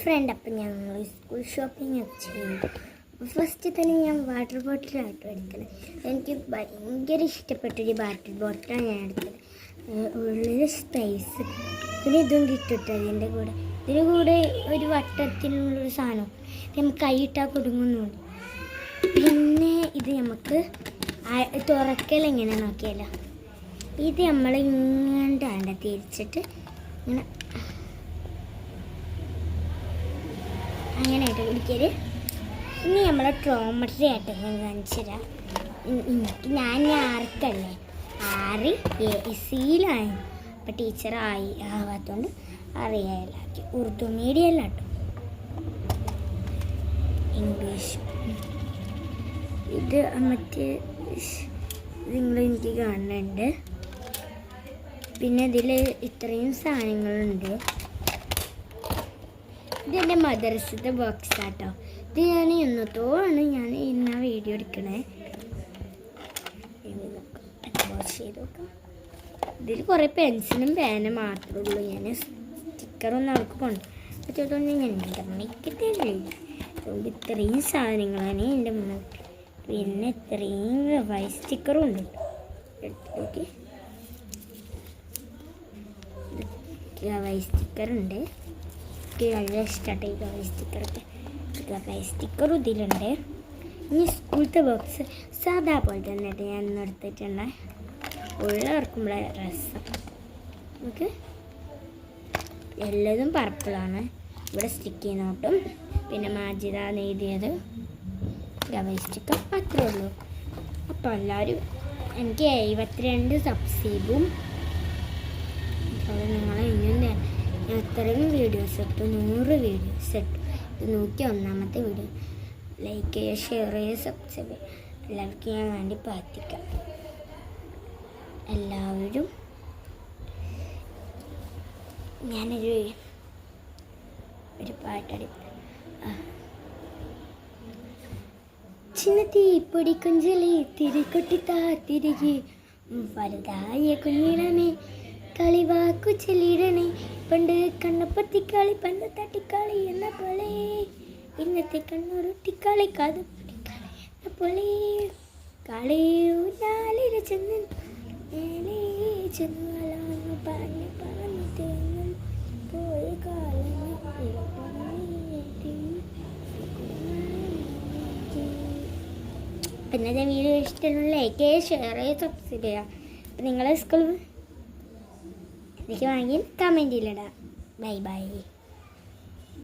Front. അപ്പം ഞങ്ങൾ school shopping ഒക്കെ ചെയ്യുന്നു. ഫസ്റ്റ് തന്നെ ഞാൻ വാട്ടർ ബോട്ടിലായിട്ട് എടുക്കുന്നത്. എനിക്ക് ഭയങ്കര ഇഷ്ടപ്പെട്ടൊരു വാട്ടർ ബോട്ടിലാണ് ഞാൻ എടുത്തത്. ഉള്ളിൽ സ്പേസ് പിന്നെ ഇതും കിട്ടിട്ട് അതിൻ്റെ കൂടെ ഇതിൻ്റെ കൂടെ ഒരു വട്ടത്തിലുള്ളൊരു സാധനം നമുക്ക് കൈയിട്ടാൽ കൊടുങ്ങുന്നുണ്ട്. പിന്നെ ഇത് നമുക്ക് തുറക്കൽ എങ്ങനെ നോക്കിയാലോ. ഇത് നമ്മൾ ഇങ്ങോട്ടാണ് തിരിച്ചിട്ട് ഇങ്ങനെ അങ്ങനെയായിട്ട് കുടിക്കല്. ഇനി നമ്മളെ ട്രോമട്രി ആയിട്ട് ഞാൻ കാണിച്ചു തരാം. ഞാൻ ആർക്കല്ലേ 6 ACയിലായി. അപ്പം ടീച്ചർ ആവാത്തതുകൊണ്ട് അറിയാലാക്കി. ഉറുദു മീഡിയമില്ലാട്ടോ, ഇംഗ്ലീഷ്. ഇത് മറ്റേ നിങ്ങൾ എനിക്ക് കാണുന്നുണ്ട്. പിന്നെ ഇതിൽ ഇത്രയും സാധനങ്ങളുണ്ട്. ഇതെൻ്റെ മദർസത്തെ ബോക്സാട്ടോ. ഇത് ഞാൻ ഇന്നത്തോടാണ് ഞാൻ ഇന്ന വീഡിയോ എടുക്കണേ. വാഷ് ചെയ്ത് നോക്കാം. ഇതിൽ കുറേ പെൻസിലും പേനും മാത്രമേ ഉള്ളൂ. ഞാൻ സ്റ്റിക്കറൊന്നും അവർക്ക് കൊണ്ടുപോയി ഞാൻ ഇൻ്റർനെറ്റില്ല. അതുകൊണ്ട് ഇത്രയും സാധനങ്ങളാണ് എൻ്റെ മുന്നിൽ. പിന്നെ ഇത്രയും ഗവായി സ്റ്റിക്കറും ഉണ്ട്. എടുത്തോക്കെ ഗവായി സ്റ്റിക്കറുണ്ട്. എനിക്ക് നല്ല ഇഷ്ടമായിട്ട് ഈ ഗവായി സ്റ്റിക്കറൊക്കെ. ഗവായി സ്റ്റിക്കറും ഇതിലുണ്ട്. ഇനി സ്കൂളത്തെ ബോക്സ് സാധാ പോലെ തന്നെ ഞാൻ ഇന്ന് എടുത്തിട്ടുണ്ട്. ഉള്ളവർക്കുമ്പോഴേ രസം. നമുക്ക് എല്ലതും പർപ്പിളാണ്. ഇവിടെ സ്റ്റിക്കി നോട്ടും പിന്നെ മാജിദ എഴുതിയത് ഗവായി സ്റ്റിക്കർ അത്രേ ഉള്ളൂ. അപ്പോൾ എല്ലാവരും എനിക്ക് 72 സബ്സ്ക്രൈബും അതുപോലെ നിങ്ങൾ ഇനിയും ഞാൻ അത്രയും വീഡിയോസ് ഇട്ടു. 100 വീഡിയോസ് ഇട്ടു. ഇത് 101ാമത്തെ വീഡിയോ. ലൈക്ക് ചെയ്യുക, ഷെയർ ചെയ്യുക, സബ്സ്ക്രൈബ് ചെയ്യുക. എല്ലാവർക്കും ഞാൻ വേണ്ടി പ്രാർത്ഥിക്കാം. എല്ലാവരും ഞാനൊരു പാട്ടടി. ചിന്ന തീപ്പൊടി കുഞ്ചലി തിരികൊട്ടിത്താ തിരികെ വലുതായ കുഞ്ഞിടമേ കളിവാക്കു ചെല്ലിടണേ. പണ്ട് കണ്ണപ്പത്തിക്കളി പണ്ട് തട്ടിക്കളി എന്ന പോലെ ഇന്നത്തെ കണ്ണൂരൊട്ടിക്കളി കാതുപൊട്ടിക്കളി എന്ന പോലെ കളിയൂരാലിര ചെന്ന് മേലെ ചെന്നു പറഞ്ഞു പറഞ്ഞു തേങ്ങും പോയ കാലം. പിന്നെ വീഡിയോ ഇഷ്ടമുള്ള ലൈക്ക് ചെയ്യുക, ഷെയർ ചെയ്യുക, സബ്സ്ക്രൈബ് ചെയ്യുക. അപ്പം നിങ്ങളെ സ്കൂൾ എനിക്ക് വേണമെങ്കിൽ കമൻറ്റിലിടാം. Bye bye.